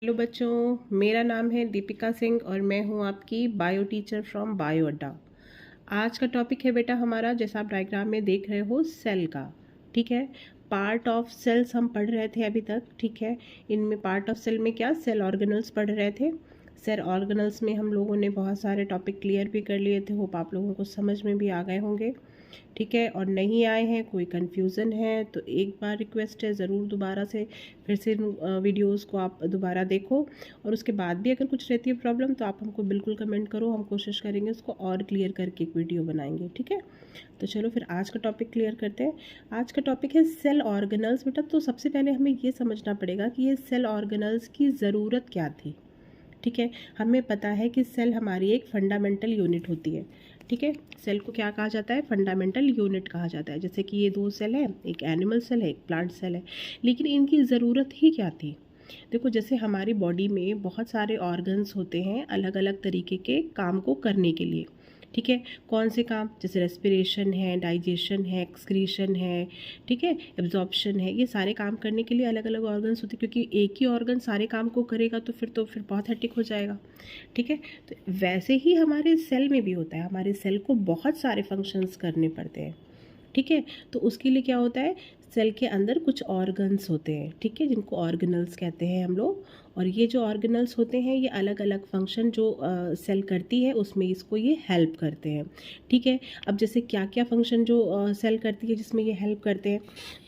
Hello बच्चों, मेरा नाम है दीपिका सिंह और मैं हूं आपकी बायो टीचर फ्रॉम बायो अड्डा। आज का टॉपिक है बेटा हमारा, जैसा आप डायग्राम में देख रहे हो, सेल का। ठीक है, पार्ट ऑफ सेल्स हम पढ़ रहे थे अभी तक। ठीक है, इनमें पार्ट ऑफ सेल में क्या सेल ऑर्गेनल्स पढ़ रहे थे। सेल ऑर्गेनल्स में हम लोगों ने बहुत सारे टॉपिक क्लियर भी कर लिए थे। होप आप लोगों को समझ में भी आ गए होंगे। ठीक है, और नहीं आए हैं, कोई कन्फ्यूज़न है तो एक बार रिक्वेस्ट है, ज़रूर दोबारा से फिर से वीडियोस को आप दोबारा देखो। और उसके बाद भी अगर कुछ रहती है प्रॉब्लम तो आप हमको बिल्कुल कमेंट करो, हम कोशिश करेंगे उसको और क्लियर करके एक वीडियो बनाएंगे। ठीक है, तो चलो फिर आज का टॉपिक क्लियर करते हैं। आज का टॉपिक है सेल ऑर्गेनल्स। बेटा तो सबसे पहले हमें ये समझना पड़ेगा कि ये सेल ऑर्गेनल्स की ज़रूरत क्या थी। ठीक है, हमें पता है कि सेल हमारी एक फंडामेंटल यूनिट होती है। ठीक है, सेल को क्या कहा जाता है? फंडामेंटल यूनिट कहा जाता है। जैसे कि ये दो सेल है, एक एनिमल सेल है, एक प्लांट सेल है। लेकिन इनकी ज़रूरत ही क्या थी? देखो, जैसे हमारी बॉडी में बहुत सारे ऑर्गन्स होते हैं अलग अलग तरीके के काम को करने के लिए। ठीक है, कौन से काम? जैसे रेस्पिरेशन है, डाइजेशन है, एक्सक्रीशन है, ठीक है, एब्जॉर्प्शन है। ये सारे काम करने के लिए अलग अलग ऑर्गन्स होते हैं, क्योंकि एक ही ऑर्गन सारे काम को करेगा तो फिर बहुत हेक्टिक हो जाएगा। ठीक है, तो वैसे ही हमारे सेल में भी होता है। हमारे सेल को बहुत सारे फंक्शंस करने पड़ते हैं। ठीक है, तो उसके लिए क्या होता है, सेल के अंदर कुछ ऑर्गन्स होते हैं। ठीक है, जिनको ऑर्गेनल्स कहते हैं हम लोग। और ये जो ऑर्गेनल्स होते हैं ये अलग अलग फंक्शन जो सेल करती है उसमें इसको ये हेल्प करते हैं। ठीक है, अब जैसे क्या क्या फंक्शन जो सेल करती है जिसमें ये हेल्प करते हैं,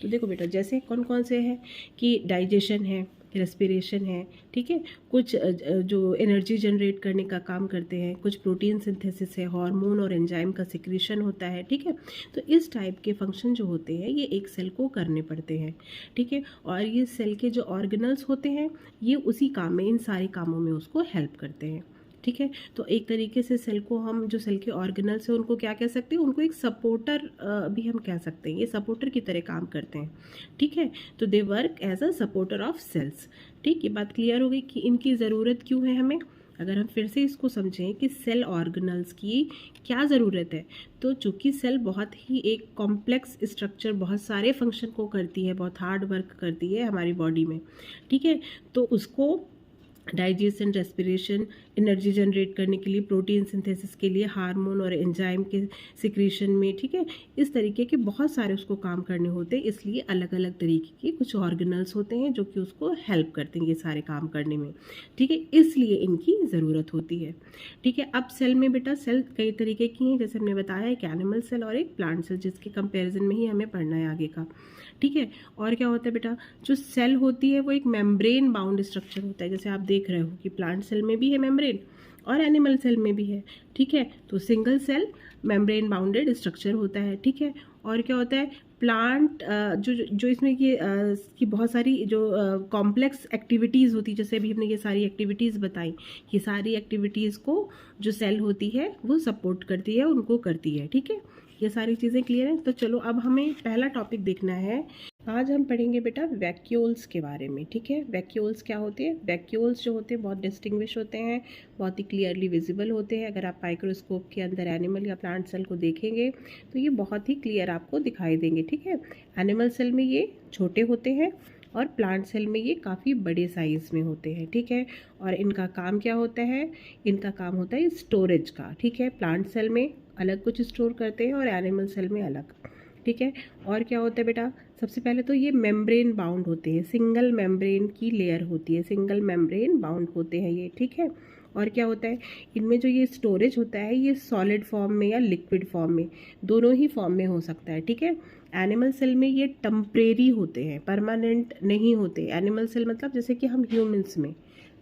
तो देखो बेटा, जैसे कौन कौन से हैं कि डाइजेशन है, रेस्पिरेशन है। ठीक है, कुछ जो एनर्जी जनरेट करने का काम करते हैं, कुछ प्रोटीन सिंथेसिस है, हार्मोन और एंजाइम का सिक्रीशन होता है। ठीक है, तो इस टाइप के फंक्शन जो होते हैं ये एक सेल को करने पड़ते हैं। ठीक है, और ये सेल के जो ऑर्गेनल्स होते हैं ये उसी काम में, इन सारे कामों में उसको हेल्प करते हैं। ठीक है, तो एक तरीके से सेल को हम, जो सेल के ऑर्गेनल्स हैं उनको क्या कह सकते हैं? उनको एक सपोर्टर भी हम कह सकते हैं। ये सपोर्टर की तरह काम करते हैं। ठीक है, तो they work as a supporter of cells. ठीक, ये बात क्लियर हो गई कि इनकी ज़रूरत क्यों है हमें। अगर हम फिर से इसको समझें कि सेल ऑर्गेनल्स की क्या ज़रूरत है, तो चूँकि सेल बहुत ही एक कॉम्प्लेक्स स्ट्रक्चर, बहुत सारे फंक्शन को करती है, बहुत हार्ड वर्क करती है हमारी बॉडी में। ठीक है, तो उसको डाइजेशन, रेस्पिरेशन, एनर्जी जनरेट करने के लिए, प्रोटीन सिंथेसिस के लिए, हार्मोन और एंजाइम के सिक्रीशन में, ठीक है, इस तरीके के बहुत सारे उसको काम करने होते हैं। इसलिए अलग अलग तरीके के कुछ ऑर्गेनल्स होते हैं जो कि उसको हेल्प करते हैं ये सारे काम करने में। ठीक है, इसलिए इनकी ज़रूरत होती है। ठीक है, अब सेल में बेटा, सेल कई तरीके की हैं, जैसे हमने बताया, एक एनिमल सेल और एक प्लांट सेल, जिसके कंपेरिजन में ही हमें पढ़ना है आगे का। ठीक है, और क्या होता है बेटा, जो सेल होती है वो एक मेम्ब्रेन बाउंड स्ट्रक्चर होता है। जैसे आप देख रहे हो कि प्लांट सेल में भी है मेम्ब्रेन और एनिमल सेल में भी है। ठीक है, तो single cell membrane bounded structure होता है। ठीक है, और क्या होता है, प्लांट जो जो इसमें ये की बहुत सारी जो कॉम्प्लेक्स एक्टिविटीज़ होती है, जैसे अभी हमने ये सारी एक्टिविटीज़ बताई, ये सारी एक्टिविटीज़ को जो सेल होती है वो सपोर्ट करती है, उनको करती है। ठीक है, ये सारी चीज़ें क्लियर हैं। तो चलो अब हमें पहला टॉपिक देखना है। आज हम पढ़ेंगे बेटा वैक्यूल्स के बारे में। ठीक है, वैक्यूल्स क्या होते हैं? वैक्यूल्स जो होते हैं बहुत डिस्टिंग्विश होते हैं, बहुत ही क्लियरली विजिबल होते हैं। अगर आप माइक्रोस्कोप के अंदर एनिमल या प्लांट सेल को देखेंगे तो ये बहुत ही क्लियर आपको दिखाई देंगे। ठीक है, एनिमल सेल में ये छोटे होते हैं और प्लांट सेल में ये काफ़ी बड़े साइज़ में होते हैं। ठीक है, और इनका काम क्या होता है? इनका काम होता है स्टोरेज का। ठीक है, प्लांट सेल में अलग कुछ स्टोर करते हैं और एनिमल सेल में अलग। ठीक है, और क्या होता है बेटा, सबसे पहले तो ये मेम्ब्रेन बाउंड होते हैं, सिंगल मेम्ब्रेन की लेयर होती है, सिंगल मेम्ब्रेन बाउंड होते हैं ये। ठीक है, और क्या होता है, इनमें जो ये स्टोरेज होता है ये सॉलिड फॉर्म में या लिक्विड फॉर्म में, दोनों ही फॉर्म में हो सकता है। ठीक है, एनिमल सेल में ये टेम्परेरी होते हैं, परमानेंट नहीं होते। एनिमल सेल मतलब जैसे कि हम ह्यूमंस में,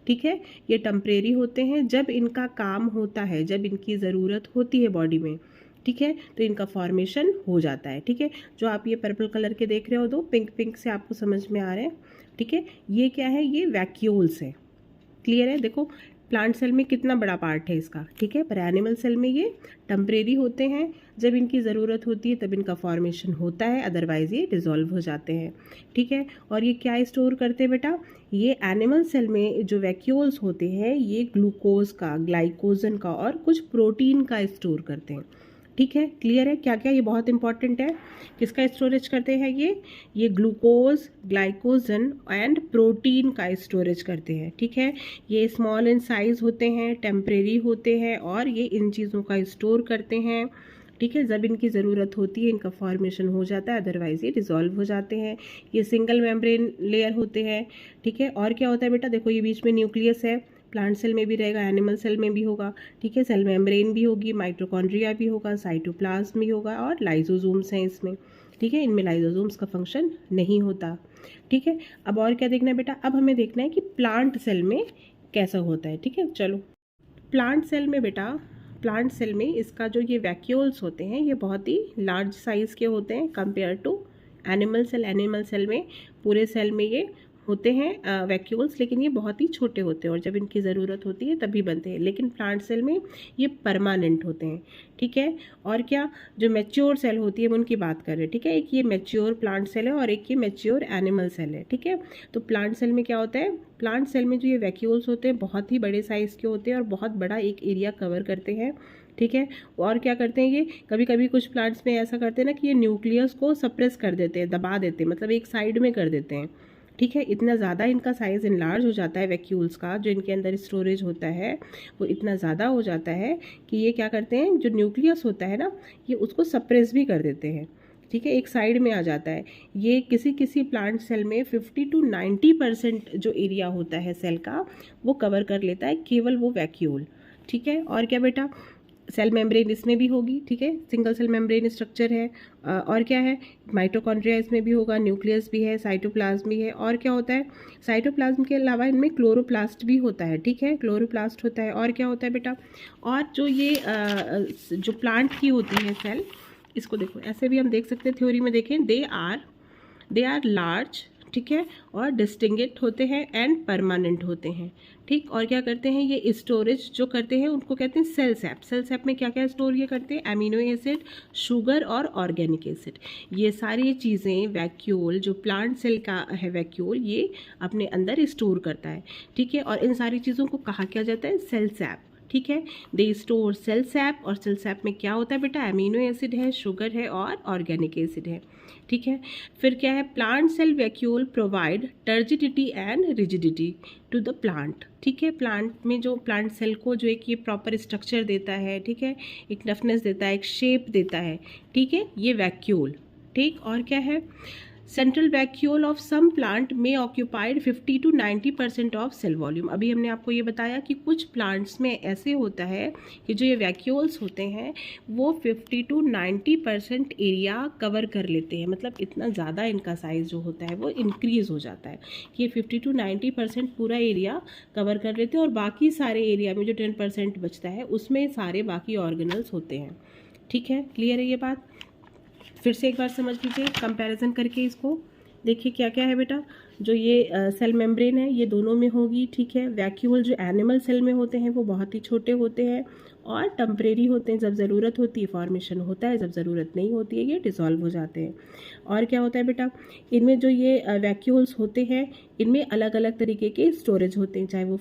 ठीक है, ये टेम्परेरी होते हैं। जब इनका काम होता है, जब इनकी ज़रूरत होती है बॉडी में, ठीक है, तो इनका फॉर्मेशन हो जाता है। ठीक है, जो आप ये पर्पल कलर के देख रहे हो, दो पिंक पिंक से आपको समझ में आ रहे हैं। ठीक है, ये क्या है? ये वैक्यूल्स है। क्लियर है? देखो, प्लांट सेल में कितना बड़ा पार्ट है इसका। ठीक है, पर एनिमल सेल में ये टेम्परेरी होते हैं, जब इनकी ज़रूरत होती है तब इनका फॉर्मेशन होता है, अदरवाइज ये डिज़ोल्व हो जाते हैं। ठीक है, और ये क्या स्टोर करते हैं बेटा? ये एनिमल सेल में जो वैक्यूल्स होते हैं ये ग्लूकोज का, ग्लाइकोजन का और कुछ प्रोटीन का स्टोर करते हैं। ठीक है, क्लियर है क्या क्या, ये बहुत इंपॉर्टेंट है। किसका स्टोरेज करते हैं ये ग्लूकोज, ग्लाइकोजन एंड प्रोटीन का स्टोरेज करते हैं। ठीक है, ये स्मॉल इन साइज होते हैं, टेम्परेरी होते हैं और ये इन चीज़ों का स्टोर करते हैं। ठीक है, जब इनकी ज़रूरत होती है इनका फॉर्मेशन हो जाता है, अदरवाइज ये डिज़ोल्व हो जाते हैं। ये सिंगल मेम्ब्रेन लेयर होते हैं। ठीक है, और क्या होता है बेटा, देखो ये बीच में न्यूक्लियस है, प्लांट सेल में भी रहेगा, एनिमल सेल में भी होगा। ठीक है, सेल मेम्ब्रेन भी होगी, माइटोकॉन्ड्रिया भी होगा, साइटोप्लाज्म भी होगा और लाइसोसोम्स हैं इसमें। ठीक है, इनमें लाइसोसोम्स का फंक्शन नहीं होता। ठीक है, अब और क्या देखना है बेटा, अब हमें देखना है कि प्लांट सेल में कैसा होता है। ठीक है, चलो प्लांट सेल में बेटा, प्लांट सेल में इसका जो ये वैक्यूल्स होते हैं ये बहुत ही लार्ज साइज़ के होते हैं compare to animal cell. Animal cell में पूरे सेल में ये होते हैं वैक्यूल्स, लेकिन ये बहुत ही छोटे होते हैं और जब इनकी ज़रूरत होती है तभी बनते हैं। लेकिन प्लांट सेल में ये परमानेंट होते हैं। ठीक है, और क्या, जो मैच्योर सेल होती है उनकी बात कर रहे हैं। ठीक है, एक ये मैच्योर प्लांट सेल है और एक ये मैच्योर एनिमल सेल है। ठीक है, तो प्लांट सेल में क्या होता है, प्लांट सेल में जो ये वैक्यूल्स होते हैं बहुत ही बड़े साइज़ के होते हैं और बहुत बड़ा एक एरिया कवर करते हैं। ठीक है, और क्या करते हैं ये, कभी कभी कुछ प्लांट्स में ऐसा करते हैं ना कि ये न्यूक्लियस को सप्रेस कर देते हैं, दबा देते हैं, मतलब एक साइड में कर देते हैं। ठीक है, इतना ज़्यादा इनका साइज़ इनलार्ज हो जाता है वैक्यूल्स का, जो इनके अंदर स्टोरेज होता है वो इतना ज़्यादा हो जाता है कि ये क्या करते हैं, जो न्यूक्लियस होता है ना ये उसको सप्रेस भी कर देते हैं। ठीक है, एक साइड में आ जाता है। ये किसी किसी प्लांट सेल में 50 to 90% जो एरिया होता है सेल का वो कवर कर लेता है केवल वो वैक्यूल। ठीक है, और क्या बेटा, सेल मेम्ब्रेन इसमें भी होगी। ठीक है, सिंगल सेल मेम्ब्रेन स्ट्रक्चर है। और क्या है, माइटोकॉन्ड्रिया इसमें भी होगा, न्यूक्लियस भी है, साइटोप्लाज्म भी है। और क्या होता है, साइटोप्लाज्म के अलावा इनमें क्लोरोप्लास्ट भी होता है। ठीक है, क्लोरोप्लास्ट होता है। और क्या होता है बेटा, और जो ये जो प्लांट की होती है सेल, इसको देखो ऐसे भी हम देख सकते हैं, थ्योरी में देखें, दे आर लार्ज। ठीक है, और डिस्टिंग्विश्ड होते हैं एंड परमानेंट होते हैं। ठीक, और क्या करते हैं ये स्टोरेज जो करते हैं उनको कहते हैं सेल सैप। सेल सैप में क्या क्या स्टोर ये करते हैं, अमीनो एसिड, शुगर और ऑर्गेनिक एसिड। ये सारी चीज़ें वैक्यूल, जो प्लांट सेल का है वैक्यूल, ये अपने अंदर स्टोर करता है। ठीक है, और इन सारी चीज़ों को कहा क्या जाता है, सेल सैप। ठीक है, दे स्टोर सेल सैप, और सेल सैप में क्या होता है बेटा, अमीनो एसिड है, शुगर है और ऑर्गेनिक एसिड है। ठीक है, फिर क्या है, plant cell vacuole provide turgidity and rigidity to the plant. ठीक है, प्लांट में जो प्लांट सेल को जो एक ये प्रॉपर स्ट्रक्चर देता है, ठीक है, एक टफनेस देता है, एक शेप देता है। ठीक है, ये वैक्यूल। ठीक, और क्या है, central vacuole of some plant में occupied 50 to 90% of cell volume. अभी हमने आपको ये बताया कि कुछ प्लांट्स में ऐसे होता है कि जो ये वैक्यूल्स होते हैं वो 50 to 90% एरिया कवर कर लेते हैं, मतलब इतना ज़्यादा इनका साइज़ जो होता है वो इंक्रीज़ हो जाता है कि ये 50 to 90% पूरा एरिया कवर कर लेते हैं और बाकी सारे एरिया में जो 10% बचता है उसमें सारे बाकी ऑर्गेनल्स होते हैं। ठीक है, क्लियर है ये बात, फिर से एक बार समझ लीजिए कंपैरिजन करके इसको। देखिए क्या क्या है बेटा, जो ये सेल मेम्ब्रेन है ये दोनों में होगी। ठीक है, वैक्यूल जो एनिमल सेल में होते हैं वो बहुत ही छोटे होते हैं और टेम्परेरी होते हैं, जब ज़रूरत होती है फॉर्मेशन होता है, जब ज़रूरत नहीं होती है ये डिसॉल्व हो जाते हैं। और क्या होता है बेटा, इनमें जो ये वैक्यूल्स होते हैं इनमें अलग अलग तरीके के स्टोरेज होते हैं, चाहे वो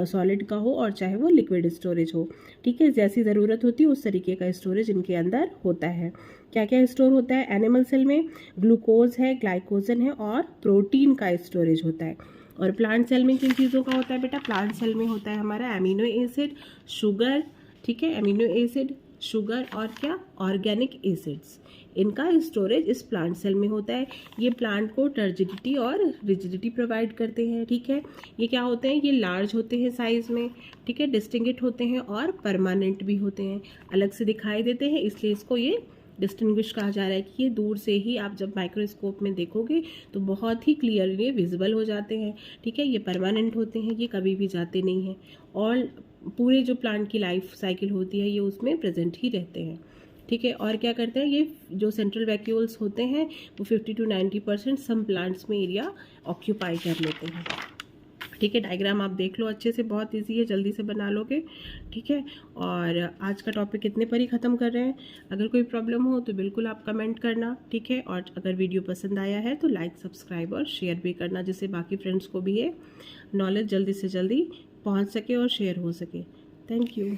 सॉलिड का हो और चाहे वो लिक्विड स्टोरेज हो। ठीक है, जैसी ज़रूरत होती है उस तरीके का स्टोरेज इनके अंदर होता है। क्या क्या स्टोर होता है, एनिमल सेल में ग्लूकोज है, ग्लाइकोजन है और प्रोटीन का स्टोरेज होता है। और प्लांट सेल में किन चीज़ों का होता है बेटा, प्लांट सेल में होता है हमारा अमीनो एसिड, शुगर। ठीक है, अमीनो एसिड, शुगर और क्या, ऑर्गेनिक एसिड्स, इनका स्टोरेज इस प्लांट सेल में होता है। ये प्लांट को टर्जिडिटी और रिजिडिटी प्रोवाइड करते हैं। ठीक है, ये क्या होते हैं, ये लार्ज होते हैं साइज़ में। ठीक है, डिस्टिंग्विश्ड होते हैं और परमानेंट भी होते हैं, अलग से दिखाई देते हैं, इसलिए इसको ये डिस्टिंग्विश कहा जा रहा है कि ये दूर से ही आप जब माइक्रोस्कोप में देखोगे तो बहुत ही क्लियरली विजिबल हो जाते हैं। ठीक है, ये परमानेंट होते हैं, ये कभी भी जाते नहीं हैं और पूरे जो प्लांट की लाइफ साइकिल होती है ये उसमें प्रेजेंट ही रहते हैं। ठीक है, और क्या करते हैं, ये जो सेंट्रल वैक्यूल्स होते हैं वो 50 to 90% सम प्लांट्स में एरिया ऑक्यूपाई कर लेते हैं। ठीक है, डायग्राम आप देख लो अच्छे से, बहुत इजी है, जल्दी से बना लोगे। ठीक है, और आज का टॉपिक इतने पर ही ख़त्म कर रहे हैं। अगर कोई प्रॉब्लम हो तो बिल्कुल आप कमेंट करना। ठीक है, और अगर वीडियो पसंद आया है तो लाइक, सब्सक्राइब और शेयर भी करना, जिससे बाकी फ्रेंड्स को भी ये नॉलेज जल्दी से जल्दी पहुंच सके और शेयर हो सके। Thank you.